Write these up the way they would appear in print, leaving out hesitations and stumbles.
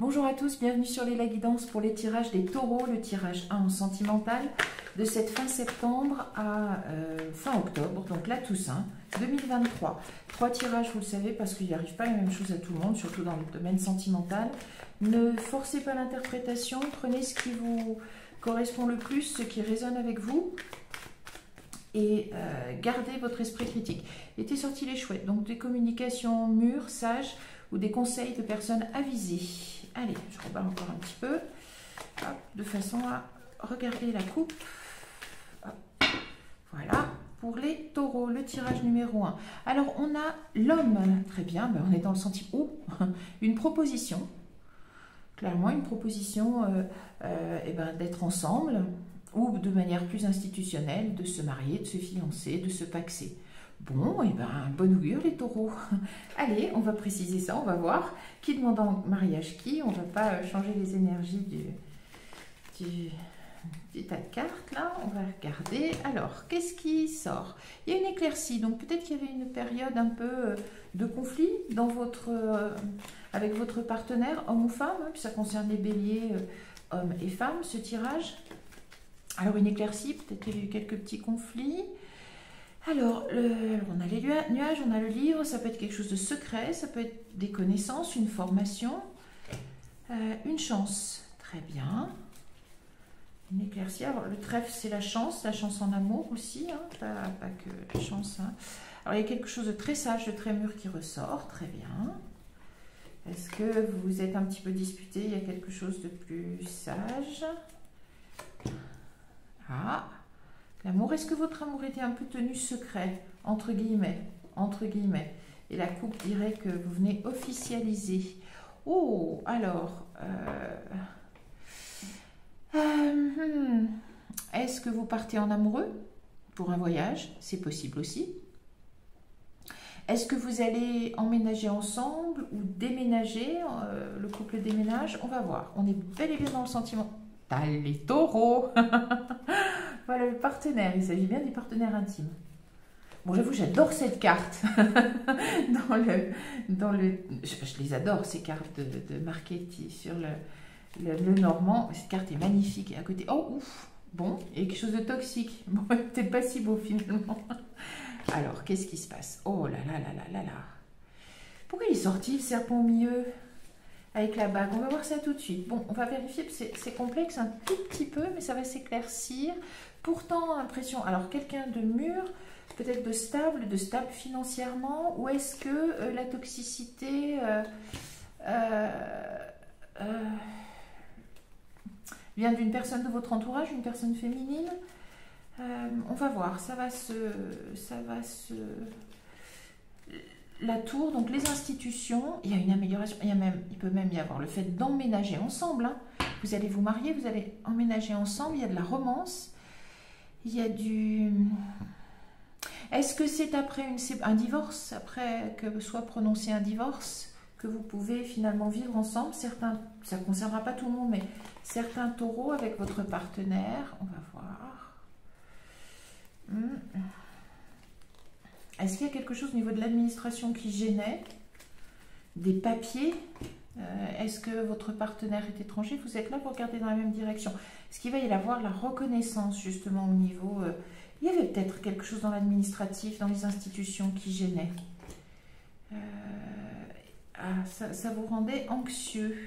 Bonjour à tous, bienvenue sur les guidances pour les tirages des taureaux, le tirage 1 en sentimental de cette fin septembre à fin octobre, donc la Toussaint 2023. Trois tirages, vous le savez, parce qu'il n'y arrive pas la même chose à tout le monde, surtout dans le domaine sentimental. Ne forcez pas l'interprétation, prenez ce qui vous correspond le plus, ce qui résonne avec vous. Et gardez votre esprit critique. Étaient sortis les chouettes, donc des communications mûres, sages, ou des conseils de personnes avisées. Allez, je rebarre encore un petit peu, hop, de façon à regarder la coupe. Hop. Voilà, pour les taureaux, le tirage numéro 1. Alors, on a l'homme, très bien, ben, on est dans le sentiment, une proposition, clairement une proposition ben, d'être ensemble, ou de manière plus institutionnelle, de se marier, de se fiancer, de se paxer. Bon, et ben, bonne augure les taureaux. Allez, on va préciser ça, on va voir qui demande en mariage qui. On ne va pas changer les énergies du tas de cartes, là. On va regarder. Alors, qu'est-ce qui sort? Il y a une éclaircie, donc peut-être qu'il y avait une période un peu de conflit dans avec votre partenaire, homme ou femme, hein, puis ça concerne les béliers, hommes et femmes, ce tirage. Alors, une éclaircie, peut-être qu'il y a eu quelques petits conflits. Alors, on a les nuages, on a le livre, ça peut être quelque chose de secret, ça peut être des connaissances, une formation, une chance, très bien. Une éclaircie, alors le trèfle c'est la chance en amour aussi, hein, pas que la chance. Hein. Alors il y a quelque chose de très sage, de très mûr qui ressort, très bien. Est-ce que vous êtes un petit peu disputé, il y a quelque chose de plus sage? Ah, l'amour, est-ce que votre amour était un peu tenu secret, entre guillemets, et la coupe dirait que vous venez officialiser. Oh, alors, est-ce que vous partez en amoureux pour un voyage? C'est possible aussi. Est-ce que vous allez emménager ensemble ou déménager? Le couple déménage, on va voir. On est bel et bien dans le sentiment. T'as les taureaux. Voilà le partenaire, il s'agit bien du partenaire intime. Bon, j'avoue, j'adore cette carte. Je les adore, ces cartes de marketing sur le normand. Cette carte est magnifique. Et à côté, oh, ouf, bon, il y a quelque chose de toxique. Bon, peut-être pas si beau finalement. Alors, qu'est-ce qui se passe? Oh là là là là là là. Pourquoi il est sorti le serpent au milieu avec la bague? On va voir ça tout de suite. Bon, on va vérifier, c'est complexe un tout petit peu, mais ça va s'éclaircir. Pourtant, l'impression, alors quelqu'un de mûr, peut-être de stable financièrement, ou est-ce que la toxicité vient d'une personne de votre entourage, une personne féminine? On va voir, la tour, donc les institutions, il y a une amélioration, il peut même y avoir le fait d'emménager ensemble. Hein. Vous allez vous marier, vous allez emménager ensemble, il y a de la romance, il y a du... Est-ce que c'est après un divorce, après que soit prononcé un divorce, que vous pouvez finalement vivre ensemble? Certains, ça ne concernera pas tout le monde, mais certains taureaux avec votre partenaire, on va voir. Est-ce qu'il y a quelque chose au niveau de l'administration qui gênait? Des papiers? Est-ce que votre partenaire est étranger? Vous êtes là pour regarder dans la même direction. Est-ce qu'il va y avoir la reconnaissance justement au niveau... il y avait peut-être quelque chose dans l'administratif, dans les institutions qui gênait. Ça vous rendait anxieux.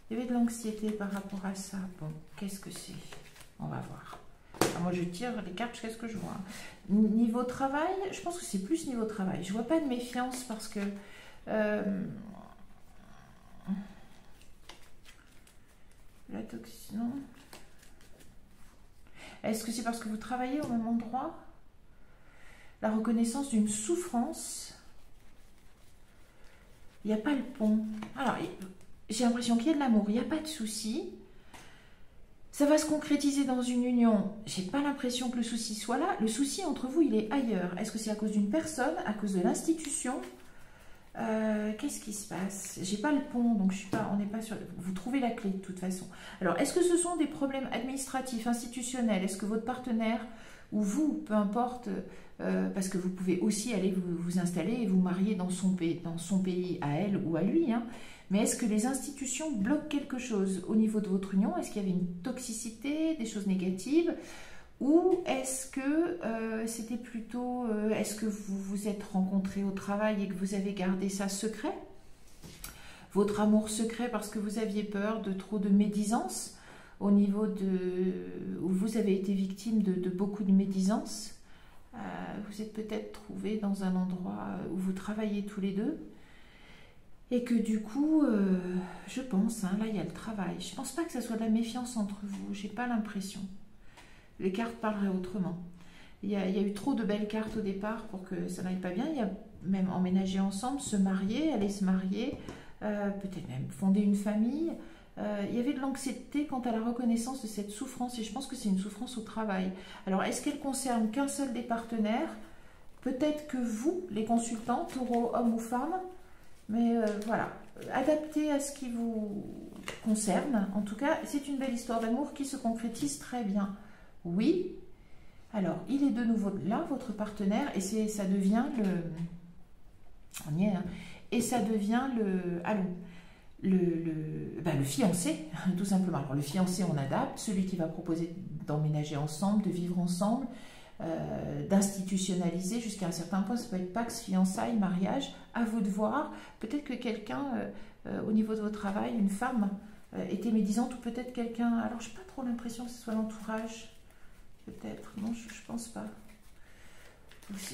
Il y avait de l'anxiété par rapport à ça. Bon, qu'est-ce que c'est? On va voir. Alors moi, je tire les cartes jusqu'à ce que je vois. Niveau travail, je pense que c'est plus niveau travail. Je ne vois pas de méfiance parce que... la toxine, non. Est-ce que c'est parce que vous travaillez au même endroit? La reconnaissance d'une souffrance. Il n'y a pas le pont. Alors, j'ai l'impression qu'il y a de l'amour. Il n'y a pas de souci. Ça va se concrétiser dans une union. J'ai pas l'impression que le souci soit là. Le souci entre vous, il est ailleurs. Est-ce que c'est à cause d'une personne, à cause de l'institution? Qu'est-ce qui se passe? J'ai pas le pont, donc je suis pas, on n'est pas sur... Vous trouvez la clé de toute façon. Alors, est-ce que ce sont des problèmes administratifs, institutionnels? Est-ce que votre partenaire ou vous, peu importe, parce que vous pouvez aussi aller vous installer et vous marier dans son pays à elle ou à lui, hein, Mais est-ce que les institutions bloquent quelque chose au niveau de votre union? Est-ce qu'il y avait une toxicité, des choses négatives? Ou est-ce que c'était plutôt... est-ce que vous vous êtes rencontrés au travail et que vous avez gardé ça secret? Votre amour secret parce que vous aviez peur de trop de médisance au niveau de... où vous avez été victime de beaucoup de médisance. Vous êtes peut-être trouvés dans un endroit où vous travaillez tous les deux. Et que du coup, je pense, hein, là il y a le travail. Je ne pense pas que ça soit de la méfiance entre vous, j'ai pas l'impression. Les cartes parleraient autrement. Il y a eu trop de belles cartes au départ pour que ça n'aille pas bien. Il y a même emménager ensemble, se marier, aller se marier, peut-être même fonder une famille. Il y avait de l'anxiété quant à la reconnaissance de cette souffrance et je pense que c'est une souffrance au travail. Alors, est-ce qu'elle concerne qu'un seul des partenaires? Peut-être que vous, les consultants, taureau, homme ou femme, mais voilà, adapté à ce qui vous concerne. En tout cas, c'est une belle histoire d'amour qui se concrétise très bien. Oui, alors, il est de nouveau là, votre partenaire, et ça devient le... On y est, hein, et ça devient le... Allons. Le fiancé, tout simplement. Alors le fiancé, on adapte, celui qui va proposer d'emménager ensemble, de vivre ensemble, d'institutionnaliser jusqu'à un certain point. Ça peut être pax, fiançailles, mariage, à vous de voir. Peut-être que quelqu'un, au niveau de votre travail, une femme, était médisante, ou peut-être quelqu'un, alors je n'ai pas trop l'impression que ce soit l'entourage, peut-être, non, je ne pense pas.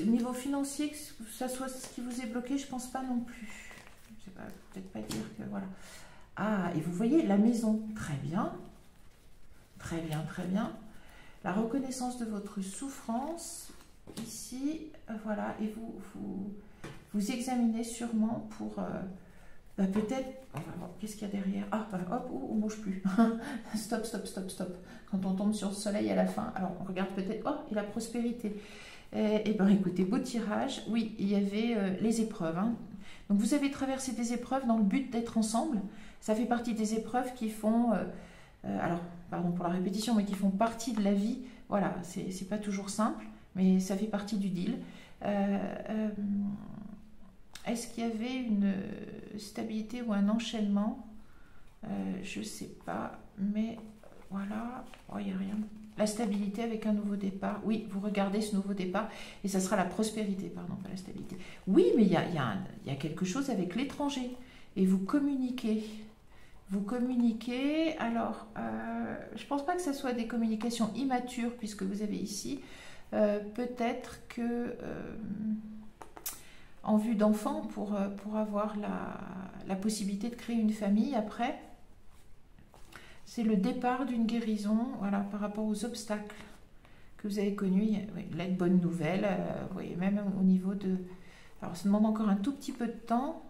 Au niveau financier, que ça soit ce qui vous est bloqué, je ne pense pas non plus. Je ne sais peut-être pas dire que voilà. Ah, et vous voyez la maison, très bien, très bien, très bien. La reconnaissance de votre souffrance, ici, voilà, et vous examinez sûrement pour, peut-être, on va voir, qu'est-ce qu'il y a derrière? Ah, hop, on ne bouge plus. Stop, stop, stop, stop. Quand on tombe sur le soleil à la fin, alors on regarde peut-être, oh, et la prospérité. Eh bien, écoutez, beau tirage. Oui, il y avait les épreuves, hein. Donc, vous avez traversé des épreuves dans le but d'être ensemble. Ça fait partie des épreuves qui font, alors, pardon pour la répétition, mais qui font partie de la vie. Voilà, c'est pas toujours simple, mais ça fait partie du deal. Est-ce qu'il y avait une stabilité ou un enchaînement? Je ne sais pas, mais voilà, oh, il n'y a rien. La stabilité avec un nouveau départ. Oui, vous regardez ce nouveau départ et ça sera la prospérité, pardon, pas la stabilité. Oui, mais il y a quelque chose avec l'étranger et vous communiquez. Vous communiquez, alors, je ne pense pas que ce soit des communications immatures puisque vous avez ici, peut-être que en vue d'enfant pour avoir la possibilité de créer une famille après. C'est le départ d'une guérison, voilà, par rapport aux obstacles que vous avez connus. Oui, là, une bonne nouvelle, vous voyez, même au niveau de... Alors, ça demande encore un tout petit peu de temps.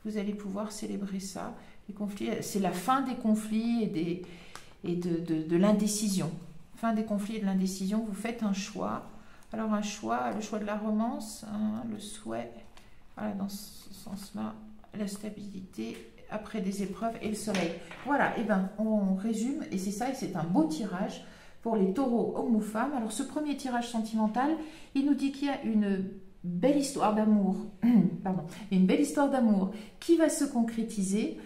Vous allez pouvoir célébrer ça. Les conflits, c'est la fin des conflits et de l'indécision. Fin des conflits et de l'indécision, vous faites un choix. Alors, un choix, le choix de la romance, hein, le souhait, voilà, dans ce sens-là, la stabilité... après des épreuves et le soleil. Voilà, et bien on résume, et c'est ça, et c'est un beau tirage pour les taureaux, hommes ou femmes. Alors ce premier tirage sentimental, il nous dit qu'il y a une belle histoire d'amour, pardon, une belle histoire d'amour qui va se concrétiser.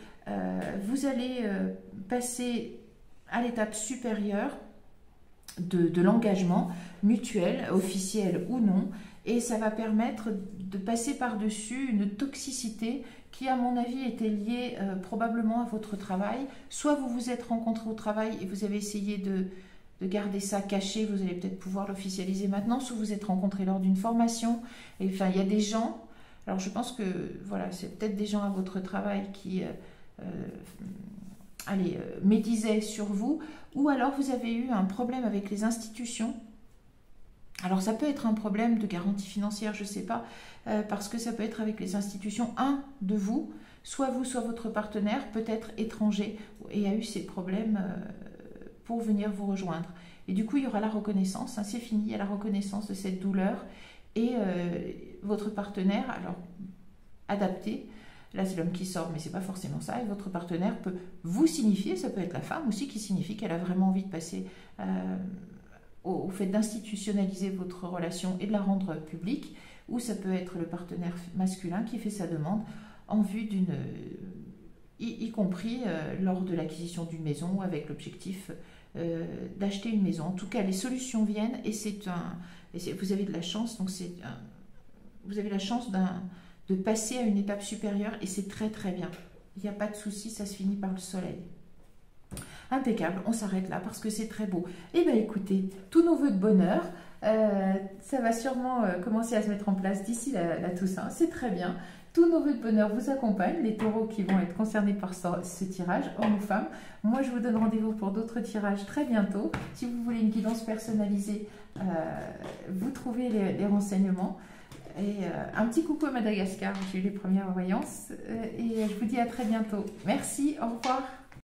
Vous allez passer à l'étape supérieure de l'engagement mutuel, officiel ou non, et ça va permettre de passer par-dessus une toxicité qui, à mon avis, était liée probablement à votre travail. Soit vous vous êtes rencontrés au travail et vous avez essayé de garder ça caché, vous allez peut-être pouvoir l'officialiser maintenant, soit vous êtes rencontrés lors d'une formation. Et enfin, il y a des gens, alors je pense que voilà, c'est peut-être des gens à votre travail qui médisaient sur vous, ou alors vous avez eu un problème avec les institutions. Alors ça peut être un problème de garantie financière, je ne sais pas, parce que ça peut être avec les institutions, un de vous, soit votre partenaire, peut-être étranger, et a eu ces problèmes pour venir vous rejoindre. Et du coup, il y aura la reconnaissance, hein, c'est fini, il y a la reconnaissance de cette douleur, et votre partenaire, alors adapté, là c'est l'homme qui sort, mais c'est pas forcément ça, et votre partenaire peut vous signifier, ça peut être la femme aussi qui signifie qu'elle a vraiment envie de passer... au fait d'institutionnaliser votre relation et de la rendre publique, ou ça peut être le partenaire masculin qui fait sa demande en vue y compris lors de l'acquisition d'une maison avec l'objectif d'acheter une maison. En tout cas, les solutions viennent et vous avez de la chance, donc vous avez la chance de passer à une étape supérieure et c'est très très bien. Il n'y a pas de souci, ça se finit par le soleil. Impeccable, on s'arrête là parce que c'est très beau. Et bien écoutez, tous nos vœux de bonheur, ça va sûrement commencer à se mettre en place d'ici la Toussaint, c'est très bien. Tous nos vœux de bonheur vous accompagnent, les taureaux qui vont être concernés par ce tirage, hommes ou femmes. Moi, je vous donne rendez-vous pour d'autres tirages très bientôt. Si vous voulez une guidance personnalisée, vous trouvez les renseignements. Et un petit coucou à Madagascar, j'ai eu les premières voyances. Et je vous dis à très bientôt. Merci, au revoir.